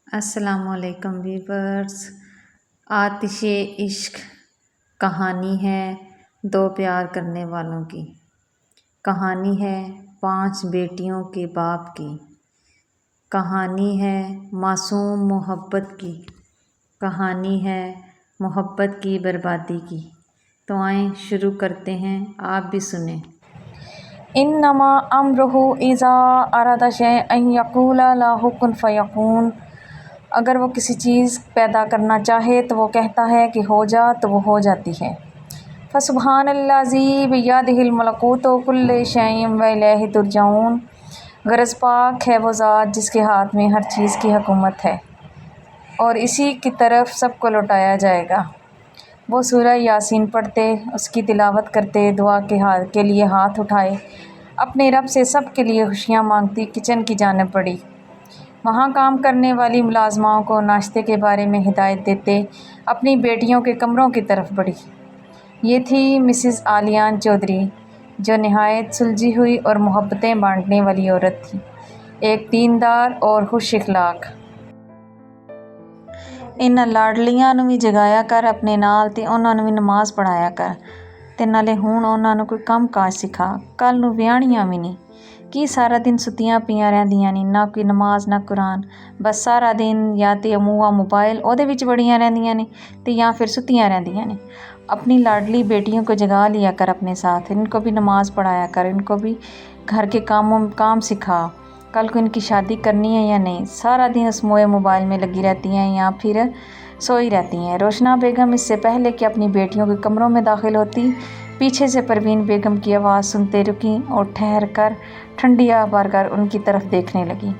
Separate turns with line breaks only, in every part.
अस्सलामुअलैकुम वीवर्स। आतिश इश्क कहानी है दो प्यार करने वालों की। कहानी है 5 बेटियों के बाप की। कहानी है मासूम मोहब्बत की। कहानी है मोहब्बत की बर्बादी की। तो आएँ शुरू करते हैं, आप भी सुने।
इन्नमा अम्रुहु इज़ा अरादा शैअन यक़ूला लहु कुन फ़यकून। अगर वो किसी चीज़ पैदा करना चाहे तो वो कहता है कि हो जा, तो वो हो जाती है। फ़सुब्हानल्लज़ी बियदिहिल मलकूतु कुल्लि शैइन व इलैहि तुरजऊन। गरज पाक है वो ज़ात जिसके हाथ में हर चीज़ की हुकूमत है और इसी की तरफ सबको लौटाया जाएगा। वो सूरह यासीन पढ़ते, उसकी तिलावत करते, दुआ के लिए हाथ उठाए, अपने रब से सब के लिए खुशियाँ मांगती किचन की जानिब बढ़ी। वहाँ काम करने वाली मुलाजमाओं को नाश्ते के बारे में हिदायत देते अपनी बेटियों के कमरों की तरफ बढ़ी। ये थी मिसिज़ आलियान चौधरी, जो नहायत सुलझी हुई और मोहब्बतें बांटने वाली औरत थी, एक दीनदार और खुश इखलाक। इन्हां लाडलियां ਨੂੰ ਵੀ ਜਗਾਇਆ ਕਰ ਆਪਣੇ ਨਾਲ ਤੇ ਉਹਨਾਂ ਨੂੰ ਵੀ ਨਮਾਜ਼ ਪੜਾਇਆ ਕਰ ਤੇ ਨਾਲੇ ਹੁਣ ਉਹਨਾਂ ਨੂੰ ਕੋਈ ਕੰਮ ਕਾਜ ਸਿਖਾ, ਕੱਲ ਨੂੰ ਵਿਆਹਣੀਆਂ ਵੀ ਨਹੀਂ। ਕੀ ਸਾਰਾ ਦਿਨ ਸੁੱਤੀਆਂ ਪਈਆਂ ਰਹਿੰਦੀਆਂ ਨੇ, ਨਾ ਕੋਈ ਨਮਾਜ਼ ਨਾ ਕੁਰਾਨ, ਬਸ ਸਾਰਾ ਦਿਨ ਜਾਂ ਤੇ ਮੂਆ मोबाइल ਉਹਦੇ ਵਿੱਚ ਵੜੀਆਂ ਰਹਿੰਦੀਆਂ ਨੇ ਤੇ ਜਾਂ ਫਿਰ ਸੁੱਤੀਆਂ ਰਹਿੰਦੀਆਂ ਨੇ। अपनी लाडली बेटियों को जगा लिया कर अपने साथ, इनको भी नमाज़ पढ़ाया कर, इनको भी घर के काम सिखा, कल को इनकी शादी करनी है या नहीं। सारा दिन उस मोबाइल में लगी रहती हैं या फिर सोई रहती हैं। रोशना बेगम इससे पहले कि अपनी बेटियों के कमरों में दाखिल होती, पीछे से परवीन बेगम की आवाज़ सुनते रुकी और ठहर कर ठंडी आह भरकर उनकी तरफ देखने लगी।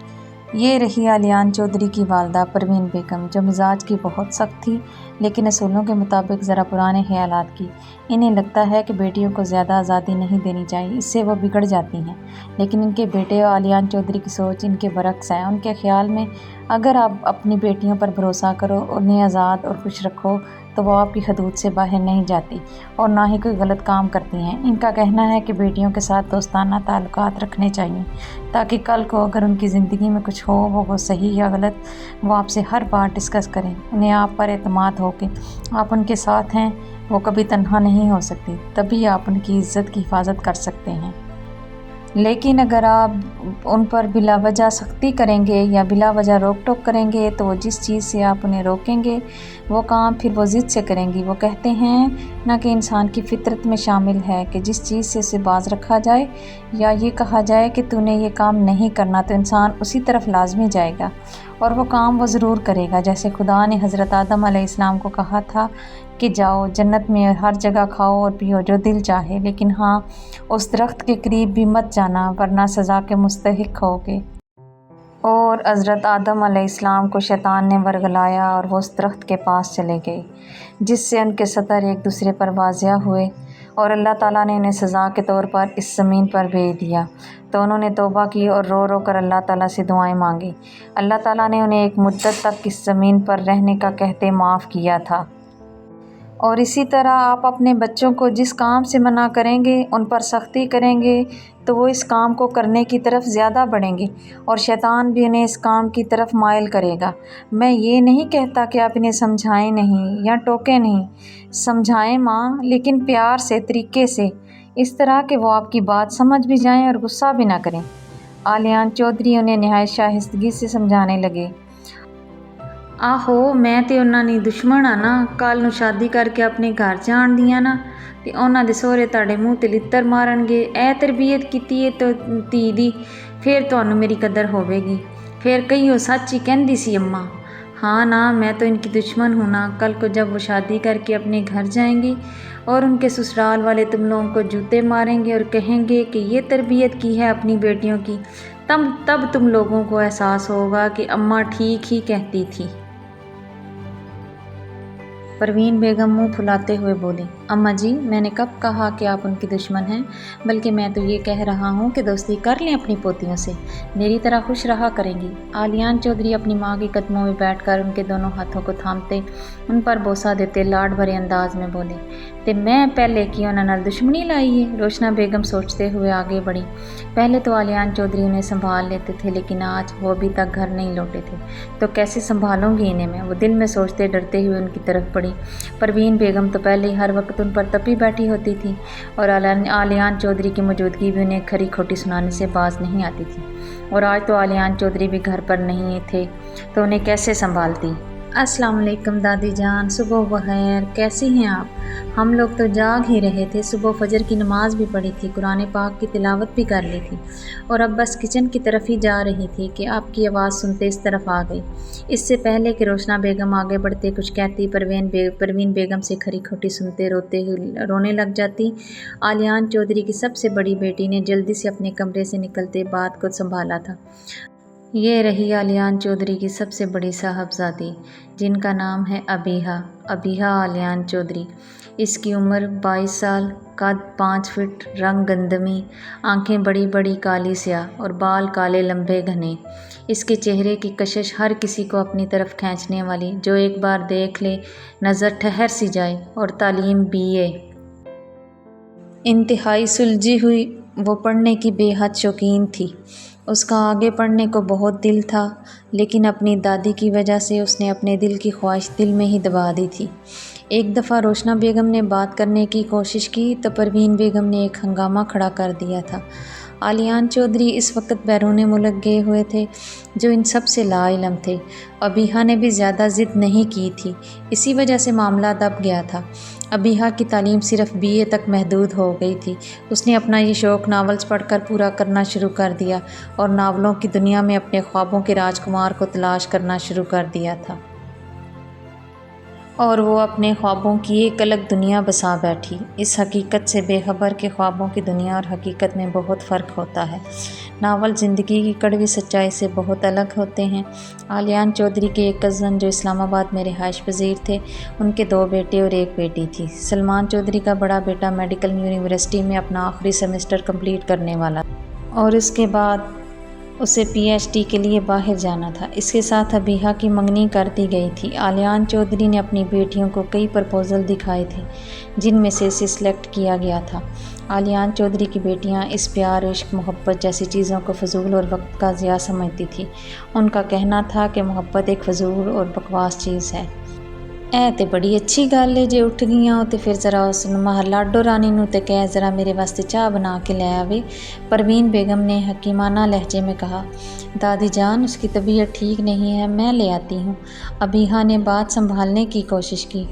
ये रही आलियान चौधरी की वालदा परवीन बेगम, जो मिजाज की बहुत सख्त थी, लेकिन असूलों के मुताबिक ज़रा पुराने ख्यालात की। इन्हें लगता है कि बेटियों को ज़्यादा आज़ादी नहीं देनी चाहिए, इससे वो बिगड़ जाती हैं। लेकिन इनके बेटे आलियान चौधरी की सोच इनके बरक्स है। उनके ख्याल में अगर आप अपनी बेटियों पर भरोसा करो, उन्हें आज़ाद और खुश रखो, तो वो आपकी हदूद से बाहर नहीं जाती और ना ही कोई गलत काम करती हैं। इनका कहना है कि बेटियों के साथ दोस्ताना ताल्लुकात रखने चाहिए, ताकि कल को अगर उनकी ज़िंदगी में कुछ हो, वो सही या गलत, वो आपसे हर बात डिस्कस करें। उन्हें आप पर एतमाद हो कि आप उनके साथ हैं, वो कभी तन्हा नहीं हो सकती, तभी आप उनकी इज़्ज़त की हिफाजत कर सकते हैं। लेकिन अगर आप उन पर बिला वजह सख्ती करेंगे या बिला वजह रोक टोक करेंगे, तो वो जिस चीज़ से आप उन्हें रोकेंगे वो काम फिर वो ज़िद से करेंगी। वो कहते हैं ना कि इंसान की फितरत में शामिल है कि जिस चीज़ से उसे बाज रखा जाए या ये कहा जाए कि तूने ये काम नहीं करना, तो इंसान उसी तरफ लाजमी जाएगा और वो काम वो ज़रूर करेगा। जैसे खुदा ने हज़रत आदम अलैहिस्सलाम को कहा था कि जाओ जन्नत में हर जगह खाओ और पियो जो दिल चाहे, लेकिन हाँ, उस दरख्त के करीब भी मत जाना वरना सज़ा के मुस्तहिक होगे। और हज़रत आदम अलैहिस्सलाम को शैतान ने वरगलाया और वो उस दरख्त के पास चले गए, जिससे उनके सतर एक दूसरे पर वाज़िया हुए और अल्लाह ताला ने उन्हें सज़ा के तौर पर इस ज़मीन पर भेज दिया। तो उन्होंने तौबा की और रो रो कर अल्लाह ताला से दुआएं मांगी। अल्लाह ताला ने उन्हें एक मुद्दत तक इस ज़मीन पर रहने का कहते माफ़ किया था। और इसी तरह आप अपने बच्चों को जिस काम से मना करेंगे, उन पर सख्ती करेंगे, तो वो इस काम को करने की तरफ ज़्यादा बढ़ेंगे और शैतान भी उन्हें इस काम की तरफ माइल करेगा। मैं ये नहीं कहता कि आप इन्हें समझाएं नहीं या टोकें नहीं, समझाएं माँ, लेकिन प्यार से, तरीके से, इस तरह कि वो आपकी बात समझ भी जाएं और गुस्सा भी ना करें। आलियान चौधरी उन्हें निहायत शाइस्तगी से समझाने लगे।
आहो मैं ਤੇ ਉਹਨਾਂ ਦੀ ਦੁਸ਼ਮਣ ਆ ਨਾ, ਕੱਲ ਨੂੰ ਸ਼ਾਦੀ ਕਰਕੇ ਆਪਣੇ ਘਰ ਜਾਣ ਦੀਆਂ ਨਾ ਤੇ ਉਹਨਾਂ ਦੇ ਸਹੁਰੇ ਤੁਹਾਡੇ ਮੂੰਹ ਤੇ ਲਿੱਤਰ ਮਾਰਨਗੇ। ਇਹ ਤਰਬੀਅਤ ਕੀਤੀ ਹੈ ਤਾਂ ਧੀ ਦੀ, ਫਿਰ ਤੁਹਾਨੂੰ ਮੇਰੀ ਕਦਰ ਹੋਵੇਗੀ। फिर कहियो सच ही कहती सी अम्मा। हाँ ना, मैं तो इनकी दुश्मन हूँ ना। कल को जब वो शादी करके अपने घर जाएंगी और उनके ससुराल वाले तुम लोगों को जूते मारेंगे और कहेंगे कि ये तरबियत की है अपनी बेटियों की, तब तुम लोगों को एहसास होगा कि अम्मा ठीक ही कहती थी।
परवीन बेगम मुंह फुलाते हुए बोली,
अम्मा जी, मैंने कब कहा कि आप उनकी दुश्मन हैं? बल्कि मैं तो ये कह रहा हूँ कि दोस्ती कर लें अपनी पोतियों से, मेरी तरह खुश रहा करेंगी। आलियान चौधरी अपनी माँ के कदमों में बैठकर उनके दोनों हाथों को थामते उन पर बोसा देते लाड भरे अंदाज में बोले, ते मैं पहले की उन्होंने नाल दुश्मनी लाई है। रोशना बेगम सोचते हुए आगे बढ़ी। पहले तो आलियान चौधरी उन्हें संभाल लेते थे, लेकिन आज वो अभी तक घर नहीं लौटे थे, तो कैसे संभालूंगी इन्हें मैं? वो दिल में सोचते डरते हुए उनकी तरफ बढ़ी। परवीन बेगम तो पहले ही हर वक्त उन पर तपी बैठी होती थी और आलियान चौधरी की मौजूदगी भी उन्हें खरी खोटी सुनाने से बाज नहीं आती थी। और आज तो आलियान चौधरी भी घर पर नहीं थे, तो उन्हें कैसे संभालती? अस्सलाम वालेकुम दादी जान, सुबह बखैर, कैसी हैं आप? हम लोग तो जाग ही रहे थे, सुबह फजर की नमाज भी पढ़ी थी, कुरान पाक की तिलावत भी कर ली थी और अब बस किचन की तरफ ही जा रही थी कि आपकी आवाज़ सुनते इस तरफ आ गई। इससे पहले कि रोशना बेगम आगे बढ़ते कुछ कहती, परवीन बेगम से खरी खोटी सुनते रोने लग जाती। आलियान चौधरी की सबसे बड़ी बेटी ने जल्दी से अपने कमरे से निकलते बात को संभाला था। ये रही आलियान चौधरी की सबसे बड़ी साहबजादी, जिनका नाम है अबीहा आलियान चौधरी। इसकी उम्र 22 साल, कद 5 फीट, रंग गंदमी, आंखें बड़ी बड़ी काली स्याह और बाल काले लंबे घने। इसके चेहरे की कशिश हर किसी को अपनी तरफ खींचने वाली, जो एक बार देख ले नज़र ठहर सी जाए। और तालीम BA, इंतहाई सुलझी हुई। वो पढ़ने की बेहद शौकीन थी। उसका आगे पढ़ने को बहुत दिल था, लेकिन अपनी दादी की वजह से उसने अपने दिल की ख्वाहिश दिल में ही दबा दी थी। एक दफ़ा रोशना बेगम ने बात करने की कोशिश की तो परवीन बेगम ने एक हंगामा खड़ा कर दिया था। आलियान चौधरी इस वक्त बैरून मुल्क गए हुए थे, जो इन सब से लाइलम थे। अबीहा ने भी ज़्यादा ज़िद नहीं की थी, इसी वजह से मामला दब गया था। अबीहा की तालीम सिर्फ BA तक महदूद हो गई थी। उसने अपना ये शौक़ नावल्स पढ़कर पूरा करना शुरू कर दिया और नावलों की दुनिया में अपने ख्वाबों के राजकुमार को तलाश करना शुरू कर दिया था। और वो अपने ख्वाबों की एक अलग दुनिया बसा बैठी। इस हकीकत से बेखबर के ख्वाबों की दुनिया और हकीकत में बहुत फ़र्क होता है। नावल ज़िंदगी की कड़वी सच्चाई से बहुत अलग होते हैं। आलियान चौधरी के एक कज़न जो इस्लामाबाद में रिहाइश पज़ीर थे, उनके 2 बेटे और 1 बेटी थी। सलमान चौधरी का बड़ा बेटा मेडिकल यूनिवर्सिटी में अपना आखिरी सेमेस्टर कंप्लीट करने वाला और इसके बाद उसे PhD के लिए बाहर जाना था। इसके साथ अबीहा की मंगनी कर दी गई थी। आलियान चौधरी ने अपनी बेटियों को कई प्रपोज़ल दिखाए थे, जिनमें से इसे सिलेक्ट किया गया था। आलियान चौधरी की बेटियां इस प्यार, इश्क, मोहब्बत जैसी चीज़ों को फजूल और वक्त का ज़िया समझती थी। उनका कहना था कि मोहब्बत एक फजूल और बकवास चीज़ है। ऐ ते बड़ी अच्छी गल है, जे उठ गई हो तो फिर ज़रा उस लाडो रानी नूं ते कह ज़रा मेरे वास्ते चाह बना के ले आवे। परवीन बेगम ने हकीमाना लहजे में कहा, दादी जान उसकी तबीयत ठीक नहीं है, मैं ले आती हूँ। अबीहा ने बात संभालने की कोशिश की।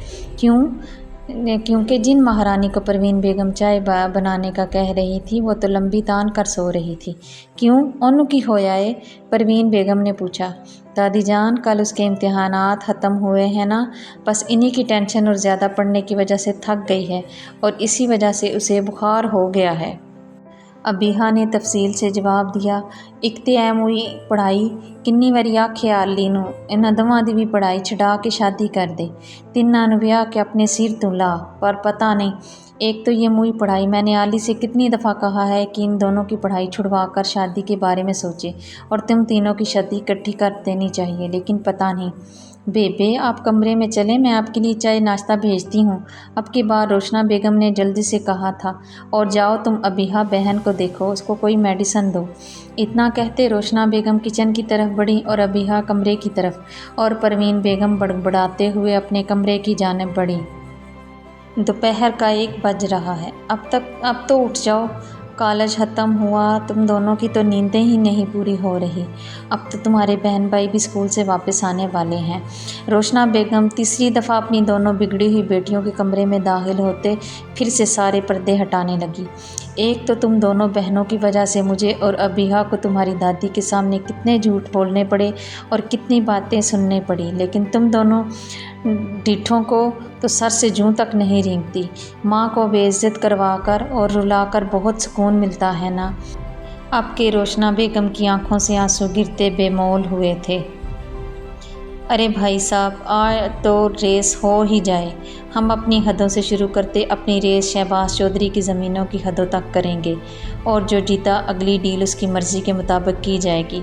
क्योंकि जिन महारानी को परवीन बेगम चाय बनाने का कह रही थी, वो तो लंबी तान कर सो रही थी। क्यों, ओनू की होया है? परवीन बेगम ने पूछा। दादी जान, कल उसके इम्तिहानात ख़त्म हुए हैं ना, बस इन्हीं की टेंशन और ज़्यादा पढ़ने की वजह से थक गई है और इसी वजह से उसे बुखार हो गया है। अबीहा ने तफसील से जवाब दिया। एक तो ऐ मुई पढ़ाई किन्नी वारी आख्या आली नूं, इन्हां दवां दी भी पढ़ाई छड़ा के शादी कर दे, तिन्नां नूं ब्याह के अपने सिर तो ला, पर पता नहीं। एक तो ये मुई पढ़ाई, मैंने आली से कितनी दफ़ा कहा है कि इन दोनों की पढ़ाई छुड़वा कर शादी के बारे में सोचे और तुम तीनों की शादी इकट्ठी कर देनी चाहिए, लेकिन पता नहीं। बेबे आप कमरे में चलें, मैं आपके लिए चाय नाश्ता भेजती हूँ। अब की बार रोशना बेगम ने जल्दी से कहा था। और जाओ तुम अबीहा बहन को देखो, उसको कोई मेडिसन दो। इतना कहते रोशना बेगम किचन की तरफ बढ़ी और अबीहा कमरे की तरफ, और परवीन बेगम बड़बड़ाते हुए अपने कमरे की जानिब बढ़ी। दोपहर का 1 बज रहा है। अब तो उठ जाओ, कॉलेज ख़त्म हुआ, तुम दोनों की तो नींदें ही नहीं पूरी हो रही। अब तो तुम्हारे बहन भाई भी स्कूल से वापस आने वाले हैं। रोशना बेगम तीसरी दफ़ा अपनी दोनों बिगड़ी हुई बेटियों के कमरे में दाखिल होते फिर से सारे पर्दे हटाने लगी। एक तो तुम दोनों बहनों की वजह से मुझे और अबीहा को तुम्हारी दादी के सामने कितने झूठ बोलने पड़े और कितनी बातें सुनने पड़ी, लेकिन तुम दोनों डीठों को तो सर से जूं तक नहीं रेंगती। माँ को बेइज्जत करवाकर और रुलाकर बहुत सुकून मिलता है ना। अब के रोशना बेगम की आंखों से आंसू गिरते बेमोल हुए थे।
अरे भाई साहब, आज तो रेस हो ही जाए। हम अपनी हदों से शुरू करते अपनी रेस शहबाज चौधरी की ज़मीनों की हदों तक करेंगे, और जो जीता अगली डील उसकी मर्ज़ी के मुताबिक की जाएगी।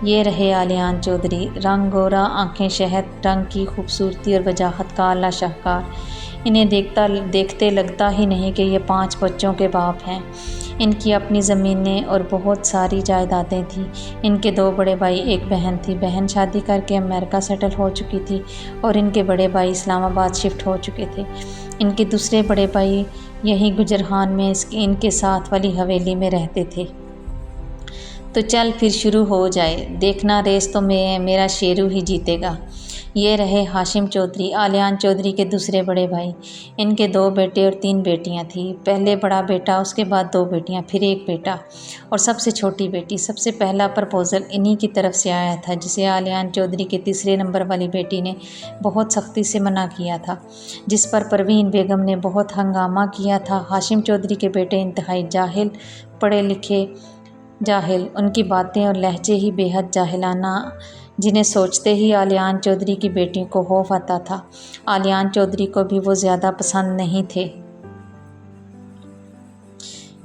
ये रहे आलियान चौधरी, रंग गोरा, आंखें शहद रंग की खूबसूरती और वजाहत का आला शाहकार। इन्हें देखते लगता ही नहीं कि ये 5 बच्चों के बाप हैं। इनकी अपनी ज़मीनें और बहुत सारी जायदादें थीं। इनके 2 बड़े भाई, एक बहन थी। बहन शादी करके अमेरिका सेटल हो चुकी थी और इनके बड़े भाई इस्लामाबाद शिफ्ट हो चुके थे। इनके दूसरे बड़े भाई यहीं गुजरहान में इनके साथ वाली हवेली में रहते थे। तो चल फिर शुरू हो जाए, देखना रेस तो मेरा शेरू ही जीतेगा। ये रहे हाशिम चौधरी, आलियान चौधरी के दूसरे बड़े भाई। इनके 2 बेटे और 3 बेटियां थीं। पहले बड़ा बेटा, उसके बाद 2 बेटियां, फिर एक बेटा और सबसे छोटी बेटी। सबसे पहला प्रपोज़ल इन्हीं की तरफ से आया था, जिसे आलियान चौधरी के तीसरे नंबर वाली बेटी ने बहुत सख्ती से मना किया था, जिस पर परवीन बेगम ने बहुत हंगामा किया था। हाशिम चौधरी के बेटे इंतहाई जाहिल, पढ़े लिखे जाहिल, उनकी बातें और लहजे ही बेहद जाहिलाना, जिन्हें सोचते ही आलियान चौधरी की बेटियों को खौफ आता था। आलियान चौधरी को भी वो ज़्यादा पसंद नहीं थे।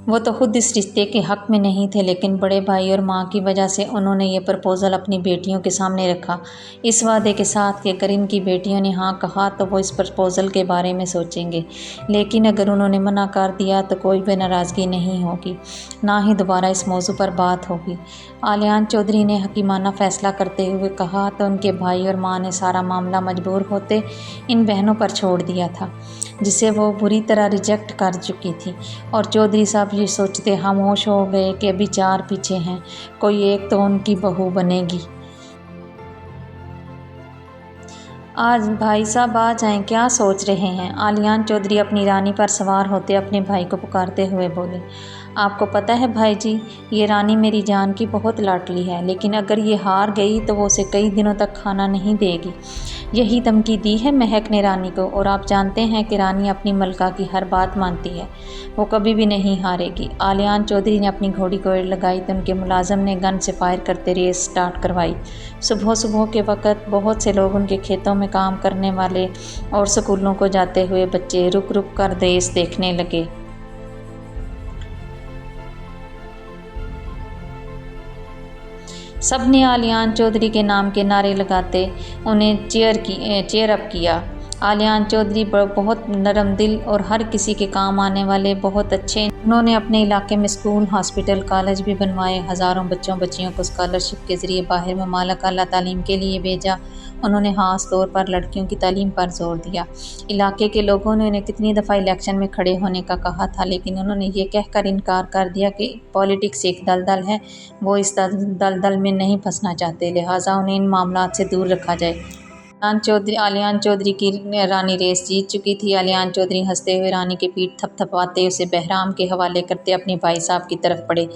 वो तो खुद इस रिश्ते के हक़ में नहीं थे, लेकिन बड़े भाई और माँ की वजह से उन्होंने ये प्रपोज़ल अपनी बेटियों के सामने रखा, इस वादे के साथ कि अगर इनकी बेटियों ने हाँ कहा तो वो इस प्रपोज़ल के बारे में सोचेंगे, लेकिन अगर उन्होंने मना कर दिया तो कोई भी नाराज़गी नहीं होगी, ना ही दोबारा इस मौजू पर बात होगी। आलियान चौधरी ने हकीमाना फ़ैसला करते हुए कहा तो उनके भाई और माँ ने सारा मामला मजबूर होते इन बहनों पर छोड़ दिया था, जिसे वो बुरी तरह रिजेक्ट कर चुकी थी। और चौधरी साहब ये सोचते खामोश हो गए कि अभी 4 पीछे हैं, कोई एक तो उनकी बहू बनेगी। आज भाई साहब आ जाएं, क्या सोच रहे हैं? आलियान चौधरी अपनी रानी पर सवार होते अपने भाई को पुकारते हुए बोले। आपको पता है भाई जी, ये रानी मेरी जान की बहुत लाडली है, लेकिन अगर ये हार गई तो वो उसे कई दिनों तक खाना नहीं देगी। यही धमकी दी है महक ने रानी को, और आप जानते हैं कि रानी अपनी मलका की हर बात मानती है, वो कभी भी नहीं हारेगी। आलियान चौधरी ने अपनी घोड़ी को एड़ लगाई तो उनके मुलाजम ने गन से फायर करते रेस स्टार्ट करवाई। सुबह सुबह के वक़्त बहुत से लोग, उनके खेतों में काम करने वाले और स्कूलों को जाते हुए बच्चे रुक रुक कर रेस देखने लगे। सब ने आलियान चौधरी के नाम के नारे लगाते उन्हें चेयर अप किया। आलियान चौधरी बहुत नरम दिल और हर किसी के काम आने वाले, बहुत अच्छे। उन्होंने अपने इलाके में स्कूल, हॉस्पिटल, कॉलेज भी बनवाए। हज़ारों बच्चों बच्चियों को स्कॉलरशिप के ज़रिए बाहर ममालिक आला तालीम के लिए भेजा। उन्होंने ख़ास तौर पर लड़कियों की तालीम पर जोर दिया। इलाके के लोगों ने उन्हें कितनी दफ़ा इलेक्शन में खड़े होने का कहा था, लेकिन उन्होंने ये कहकर इनकार कर दिया कि पॉलिटिक्स एक दलदल है, वो इस दलदल में नहीं फंसना चाहते, लिहाजा उन्हें इन मामलात से दूर रखा जाए। आलियान चौधरी की रानी रेस जीत चुकी थी। आलियान चौधरी हंसते हुए रानी की पीठ थपथपाते उसे बहराम के हवाले करते अपने भाई साहब की तरफ पड़े।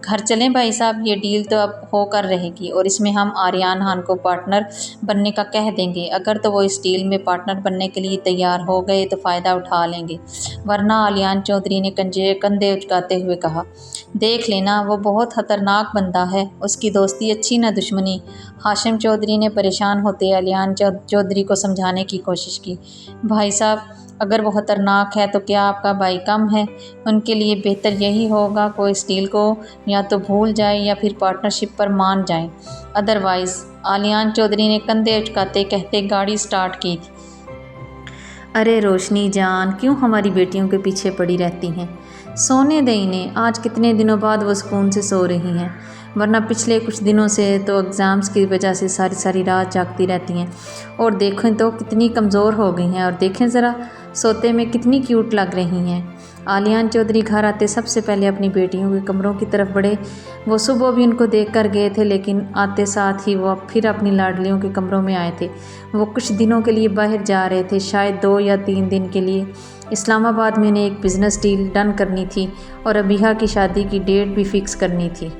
घर चलें भाई साहब, ये डील तो अब होकर रहेगी और इसमें हम आर्यन खान को पार्टनर बनने का कह देंगे। अगर तो वो इस डील में पार्टनर बनने के लिए तैयार हो गए तो फ़ायदा उठा लेंगे, वरना आलियान चौधरी ने कंधे उचकाते हुए कहा, देख लेना, वो बहुत ख़तरनाक बंदा है, उसकी दोस्ती अच्छी न दुश्मनी। हाशिम चौधरी ने परेशान होते आलियान चौधरी को समझाने की कोशिश की। भाई साहब, अगर वो ख़तरनाक है तो क्या आपका भाई कम है? उनके लिए बेहतर यही होगा कोई इस डील को या तो भूल जाए या फिर पार्टनरशिप पर मान जाए, अदरवाइज़। आलियान चौधरी ने कंधे उचकाते कहते गाड़ी स्टार्ट की। अरे रोशनी जान, क्यों हमारी बेटियों के पीछे पड़ी रहती हैं? सोने दें इन्हें, आज कितने दिनों बाद वो सुकून से सो रही हैं, वरना पिछले कुछ दिनों से तो एग्ज़ाम्स की वजह से सारी सारी रात जागती रहती हैं। और देखें तो कितनी कमज़ोर हो गई हैं, और देखें ज़रा सोते में कितनी क्यूट लग रही हैं। आलियान चौधरी घर आते सबसे पहले अपनी बेटियों के कमरों की तरफ बढ़े। वो सुबह भी उनको देख कर गए थे, लेकिन आते साथ ही वो फिर अपनी लाडलियों के कमरों में आए थे। वो कुछ दिनों के लिए बाहर जा रहे थे, शायद 2 या 3 दिन के लिए। इस्लामाबाद में उन्हें एक बिज़नेस डील डन करनी थी और अबीहा की शादी की डेट भी फिक्स करनी थी।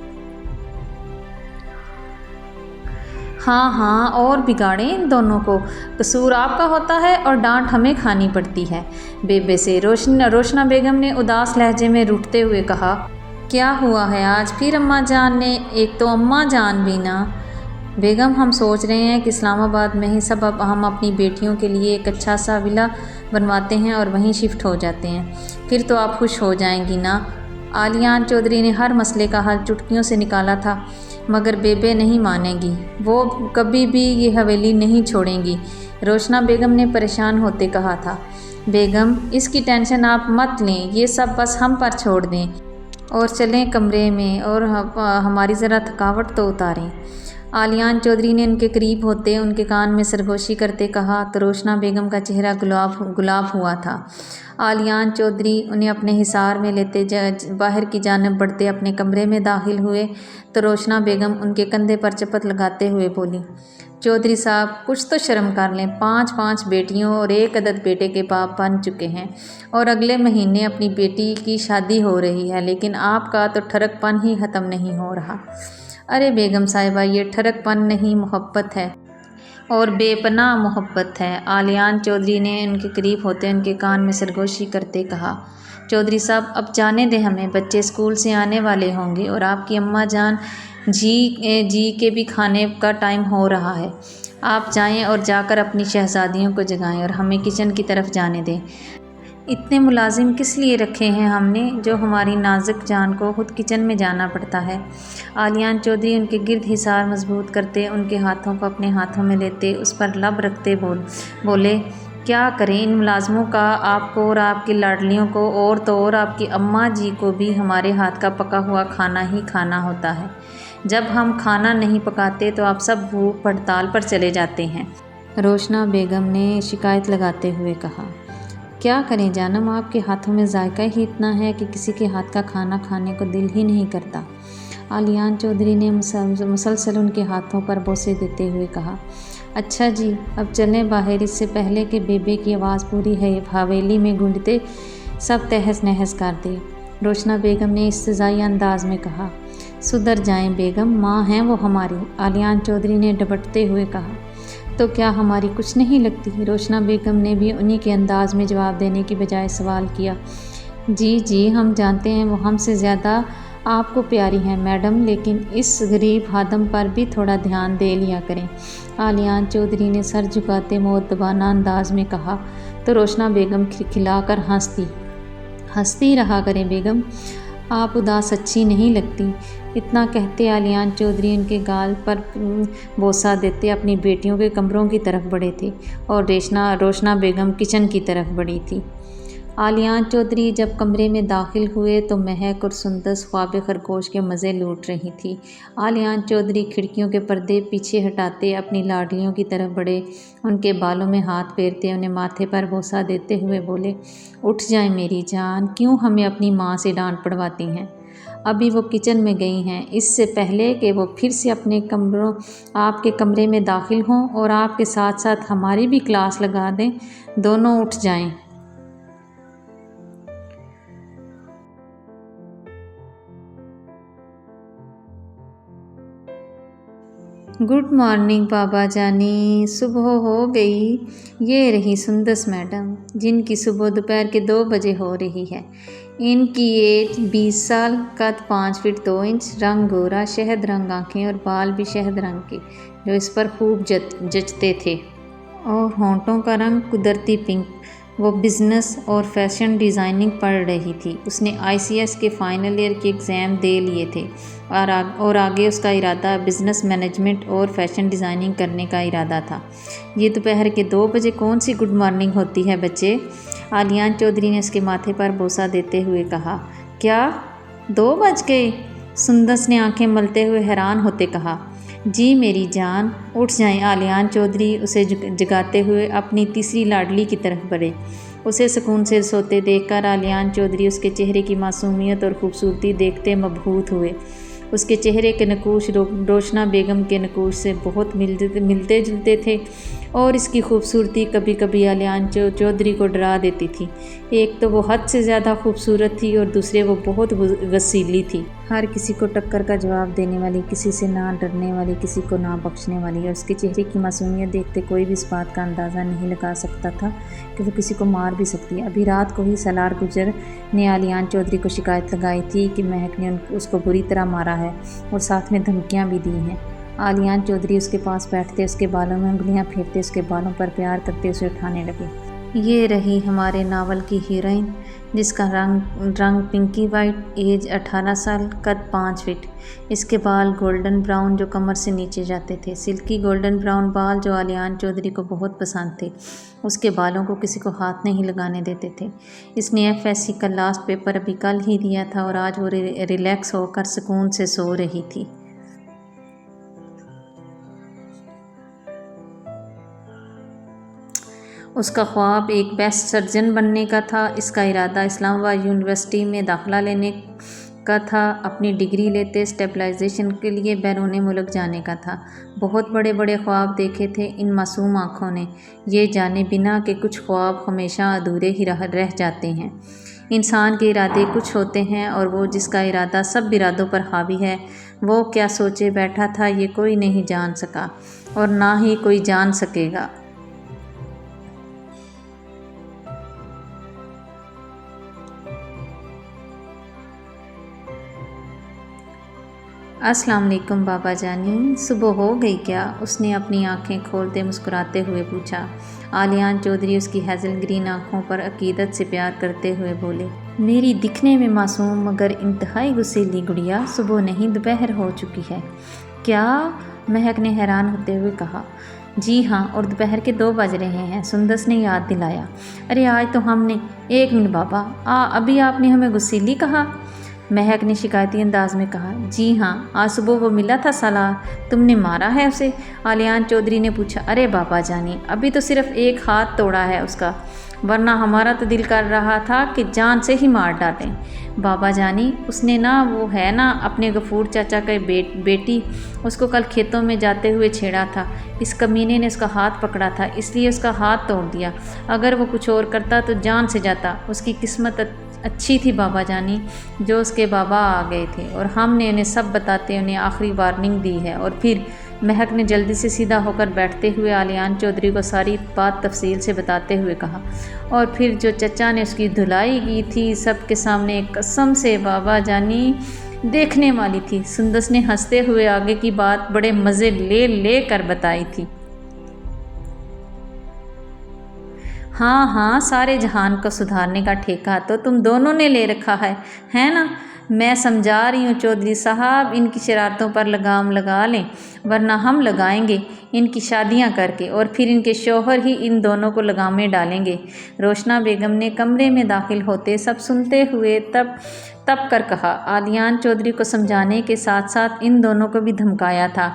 हाँ, और बिगाड़ें इन दोनों को, कसूर आपका होता है और डांट हमें खानी पड़ती है, बेबे से रोशना बेगम ने उदास लहजे में रूठते हुए कहा। क्या हुआ है आज फिर अम्मा जान ने? एक तो अम्मा जान भी ना।
بیگم ہم سوچ رہے ہیں کہ اسلام آباد میں ہی سب اب ہم اپنی بیٹیوں کے لیے ایک اچھا سا ولا بنواتے ہیں اور وہیں شفٹ ہو جاتے ہیں، پھر تو آپ خوش ہو جائیں گی نا۔ آلیان چودھری نے ہر مسئلے کا حل چٹکیوں سے نکالا تھا، مگر بیبے نہیں مانے گی، وہ کبھی بھی یہ حویلی نہیں چھوڑیں گی، روشنا بیگم نے پریشان ہوتے کہا تھا۔ بیگم اس کی ٹینشن آپ مت لیں، یہ سب بس ہم پر چھوڑ دیں اور چلیں کمرے میں اور ہماری ذرا تھکاوٹ تو اتاریں۔ آلیان چودھری نے ان کے قریب ہوتے ان کے کان میں سرگوشی کرتے کہا تو روشنا بیگم کا چہرہ گلاب ہوا تھا۔ آلیان چودھری انہیں اپنے حصار میں لیتے باہر کی جانب بڑھتے اپنے کمرے میں داخل ہوئے تو روشنا بیگم ان کے کندھے پر چپت لگاتے ہوئے بولی، چودھری صاحب کچھ تو شرم کر لیں، 5 بیٹیوں اور 1 عدد بیٹے کے باپ بن چکے ہیں اور اگلے مہینے اپنی بیٹی کی شادی ہو رہی ہے، لیکن آپ کا تو ٹھڑک پن ہی ختم نہیں ہو رہا۔ ارے بیگم صاحبہ، یہ ٹھڑک پن نہیں، محبت ہے اور بے پناہ محبت ہے، آلیان چودھری نے ان کے قریب ہوتے ان کے کان میں سرگوشی کرتے کہا۔ چودھری صاحب اب جانے دیں ہمیں، بچے اسکول سے آنے والے ہوں گے اور آپ کی اماں جان جی کے بھی کھانے کا ٹائم ہو رہا ہے، آپ جائیں اور جا کر اپنی شہزادیوں کو جگائیں اور ہمیں کچن کی طرف جانے دیں۔ اتنے ملازم کس لیے رکھے ہیں ہم نے جو ہماری نازک جان کو خود کچن میں جانا پڑتا ہے؟ آلیان چودھری ان کے گرد حصار مضبوط کرتے، ان کے ہاتھوں کو اپنے ہاتھوں میں لیتے اس پر لب رکھتے بولے، کیا کریں ان ملازموں کا، آپ کو اور آپ کی لاڈلیوں کو اور تو اور آپ کی اماں جی کو بھی ہمارے ہاتھ کا پکا ہوا کھانا ہی کھانا ہوتا ہے، جب ہم کھانا نہیں پکاتے تو آپ سب بھوک ہڑتال پر چلے جاتے ہیں، روشنا بیگم نے شکایت لگاتے ہوئے کہا۔ کیا کریں جانم، آپ کے ہاتھوں میں ذائقہ ہی اتنا ہے کہ کسی کے ہاتھ کا کھانا کھانے کو دل ہی نہیں کرتا۔ آلیان چودھری نے مسلسل ان کے ہاتھوں پر بوسے دیتے ہوئے کہا۔ اچھا جی، اب چلیں باہر، اس سے پہلے کہ بیبے کی آواز پوری حویلی میں گونجتے سب تہس نہس کر دے، روشنا بیگم نے استحضائی انداز میں کہا۔ سدھر جائیں بیگم، ماں ہیں وہ ہماری، آلیان چودھری نے ڈپٹتے ہوئے کہا۔ تو کیا ہماری کچھ نہیں لگتی؟ روشنا بیگم نے بھی انہی کے انداز میں جواب دینے کی بجائے سوال کیا۔ جی ہم جانتے ہیں وہ ہم سے زیادہ آپ کو پیاری ہیں میڈم، لیکن اس غریب خادم پر بھی تھوڑا دھیان دے لیا کریں، آلیان چودھری نے سر جھکاتے مؤدبانہ انداز میں کہا تو روشنا بیگم کھلکھلا کر ہنستی رہا کریں بیگم، آپ اداس اچھی نہیں لگتی۔ اتنا کہتے آلیان چودھری ان کے گال پر بوسہ دیتے اپنی بیٹیوں کے کمروں کی طرف بڑھے تھے اور روشنا بیگم کچن کی طرف بڑھی تھی۔ آلیان چودھری جب کمرے میں داخل ہوئے تو مہک اور سندس خواب خرگوش کے مزے لوٹ رہی تھی۔ آلیان چودھری کھڑکیوں کے پردے پیچھے ہٹاتے اپنی لاڈلیوں کی طرف بڑھے، ان کے بالوں میں ہاتھ پھیرتے انہیں ماتھے پر بوسہ دیتے ہوئے بولے، اٹھ جائیں میری جان، کیوں ہمیں اپنی ماں سے ڈانٹ پڑواتی ہیں؟ ابھی وہ کچن میں گئی ہیں، اس سے پہلے کہ وہ پھر سے آپ کے کمرے میں داخل ہوں اور آپ کے ساتھ ساتھ ہماری بھی کلاس لگا دیں، دونوں اٹھ جائیں۔ گڈ مارننگ بابا جانی، صبح ہو گئی، یہ رہی سندس میڈم، جن کی صبح دوپہر کے 2 بجے ہو رہی ہے، ان کی ایج 20 سال، قد 5 فٹ 2 انچ، رنگ گورا، شہد رنگ آنکھیں اور بال بھی شہد رنگ کے جو اس پر خوب جچتے تھے، اور ہونٹوں کا رنگ قدرتی پنک۔ وہ بزنس اور فیشن ڈیزائننگ پڑھ رہی تھی، اس نے ICS کے فائنل ایئر کے ایگزام دے لیے تھے اور آگے اس کا ارادہ بزنس مینجمنٹ اور فیشن ڈیزائننگ کرنے کا ارادہ تھا۔ یہ دوپہر کے 2 بجے کون سی گڈ مارننگ ہوتی ہے بچے؟ آلیان چودھری نے اس کے ماتھے پر بوسہ دیتے ہوئے کہا۔ کیا 2 بج گئے؟ سندس نے آنکھیں ملتے ہوئے حیران ہوتے کہا۔ جی میری جان، اٹھ جائیں، آلیان چودھری اسے جگاتے ہوئے اپنی تیسری لاڈلی کی طرف بڑھے۔ اسے سکون سے سوتے دیکھ کر آلیان چودھری اس کے چہرے کی معصومیت اور خوبصورتی دیکھتے مبہوت ہوئے۔ اس کے چہرے کے نقوش روشنا بیگم کے نقوش سے بہت ملتے جلتے تھے اور اس کی خوبصورتی کبھی کبھی آلیان چودھری کو ڈرا دیتی تھی۔ ایک تو وہ حد سے زیادہ خوبصورت تھی اور دوسرے وہ بہت وسیلی تھی، ہر کسی کو ٹکر کا جواب دینے والی، کسی سے نہ ڈرنے والی، کسی کو نہ بخشنے والی، اور اس کے چہرے کی معصومیت دیکھتے کوئی بھی اس بات کا اندازہ نہیں لگا سکتا تھا کہ وہ کسی کو مار بھی سکتی ہے۔ ابھی رات کو ہی سالار گجر نے آلیان چودھری کو شکایت لگائی تھی کہ مہک نے اس کو بری طرح مارا ہے اور ساتھ میں دھمکیاں بھی دی ہیں۔ आलियान चौधरी उसके पास बैठते, उसके बालों में उंगलियां फेरते, उसके बालों पर प्यार करते उसे उठाने लगे। ये रही हमारे नावल की हीरोइन, जिसका रंग पिंकी वाइट, एज 18 साल, कद 5 फीट। इसके बाल गोल्डन ब्राउन जो कमर से नीचे जाते थे, सिल्की गोल्डन ब्राउन बाल जो आलियान चौधरी को बहुत पसंद थे। उसके बालों को किसी को हाथ नहीं लगाने देते थे। इसने FSC का लास्ट पेपर अभी कल ही दिया था और आज वो रिलैक्स होकर सुकून से सो रही थी। उसका ख्वाब एक बेस्ट सर्जन बनने का था। इसका इरादा इस्लामाबाद यूनिवर्सिटी में दाखिला लेने का था। अपनी डिग्री लेते स्टेबलाइजेशन के लिए बैरून मुल्क जाने का था। बहुत बड़े बड़े ख्वाब देखे थे इन मासूम आँखों ने, ये जाने बिना कि कुछ ख्वाब हमेशा अधूरे ही रह जाते हैं। इंसान के इरादे कुछ होते हैं और वो जिसका इरादा सब इरादों पर हावी है, वो क्या सोचे बैठा था ये कोई नहीं जान सका और ना ही कोई जान सकेगा। अस्सलाम वालेकुम बाबा जानी, सुबह हो गई क्या? उसने अपनी आंखें खोलते मुस्कुराते हुए पूछा। आलियान चौधरी उसकी हेज़ल ग्रीन आँखों पर अकीदत से प्यार करते हुए बोले, मेरी दिखने में मासूम मगर इंतहाई गुस्सेली गुड़िया, सुबह नहीं दोपहर हो चुकी है। क्या? महक ने हैरान होते हुए कहा। जी हाँ, और दोपहर के 2 बज रहे हैं, सुंदस ने याद दिलाया। अरे आज तो हमने 1 मिनट बाबा, अभी आपने हमें गुस्सेली कहा? महक ने शिकायती अंदाज में कहा। जी हाँ, आज सुबह वो मिला था सालार, तुमने मारा है उसे? आलियान चौधरी ने पूछा। अरे बाबा जानी, अभी तो सिर्फ एक हाथ तोड़ा है उसका, वरना हमारा तो दिल कर रहा था कि जान से ही मार डालें। बाबा जानी, उसने ना, वो है ना अपने गफूर चाचा का बेटी, उसको कल खेतों में जाते हुए छेड़ा था। इस कमीने ने उसका हाथ पकड़ा था, इसलिए उसका हाथ तोड़ दिया। अगर वो कुछ और करता तो जान से जाता। उसकी किस्मत अच्छी थी बाबा जानी, जो उसके बाबा आ गए थे और हमने उन्हें सब बताते उन्हें आखिरी वार्निंग दी है। और फिर महक ने जल्दी से सीधा होकर बैठते हुए आलियान चौधरी को सारी बात तफसील से बताते हुए कहा। और फिर जो चचा ने उसकी धुलाई की थी सबके सामने, कसम से बाबा जानी देखने वाली थी। सुंदस ने हंसते हुए आगे की बात बड़े मज़े ले कर बताई थी। हाँ, सारे जहान को सुधारने का ठेका तो तुम दोनों ने ले रखा है ना? मैं समझा रही हूँ चौधरी साहब, इनकी शरारतों पर लगाम लगा लें, वरना हम लगाएंगे इनकी शादियाँ करके और फिर इनके शौहर ही इन दोनों को लगामें डालेंगे। रोशना बेगम ने कमरे में दाखिल होते सब सुनते हुए तब कर कहा। आलियान चौधरी को समझाने के साथ साथ इन दोनों को भी धमकाया था।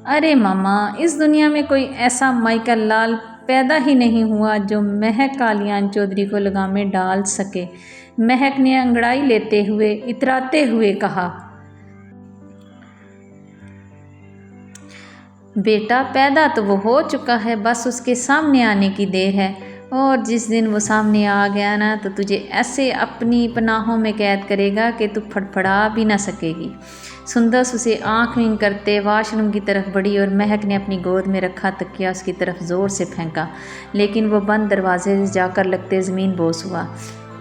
अरे मामा, इस दुनिया में कोई ऐसा माइकल लाल पैदा ही नहीं हुआ जो महक आलियान चौधरी को लगामें डाल सके। महक ने अंगड़ाई लेते हुए इतराते हुए कहा। बेटा, पैदा तो वो हो चुका है, बस उसके सामने आने की देर है। और जिस दिन वो सामने आ गया ना, तो तुझे ऐसे अपनी पनाहों में कैद करेगा कि तू फड़फड़ा भी ना सकेगी। सुंदस उसे आंख मीन करते वॉशरूम की तरफ बढ़ी और महक ने अपनी गोद में रखा तकिया उसकी तरफ ज़ोर से फेंका, लेकिन वो बंद दरवाजे से जाकर लगते ज़मीन बोस हुआ।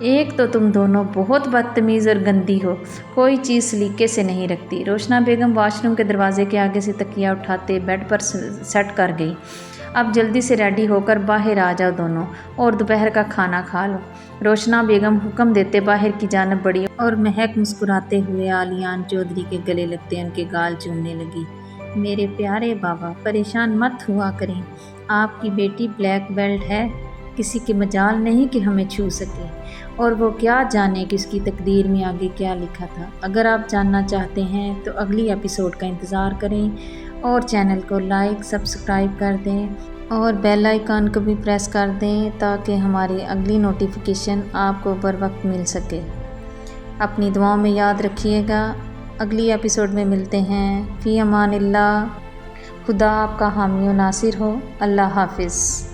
एक तो तुम दोनों बहुत बदतमीज़ और गंदी हो, कोई चीज़ सलीके से नहीं रखती। रोशना बेगम वॉशरूम के दरवाजे के आगे से तकिया उठाते बेड पर सेट कर गई। अब जल्दी से रेडी होकर बाहर आ जाओ दोनों और दोपहर का खाना खा लो। रोशना बेगम हुक्म देते बाहर की जानब बढ़ी और महक मुस्कुराते हुए आलियान चौधरी के गले लगते उनके गाल चूमने लगी। मेरे प्यारे बाबा, परेशान मत हुआ करें, आपकी बेटी ब्लैक बेल्ट है, किसी के मजाल नहीं कि हमें छू सके। और वो क्या जाने कि उसकी तकदीर में आगे क्या लिखा था। अगर आप जानना चाहते हैं तो अगली एपिसोड का इंतज़ार करें और चैनल को लाइक सब्सक्राइब कर दें और बेल आइकन को भी प्रेस कर दें ताकि हमारी अगली नोटिफिकेशन आपको बर वक्त मिल सके। अपनी दुआओं में याद रखिएगा। अगली एपिसोड में मिलते हैं। फ़ी अमानिल्लाह। खुदा आपका हामी व नासिर हो। अल्लाह हाफिज़।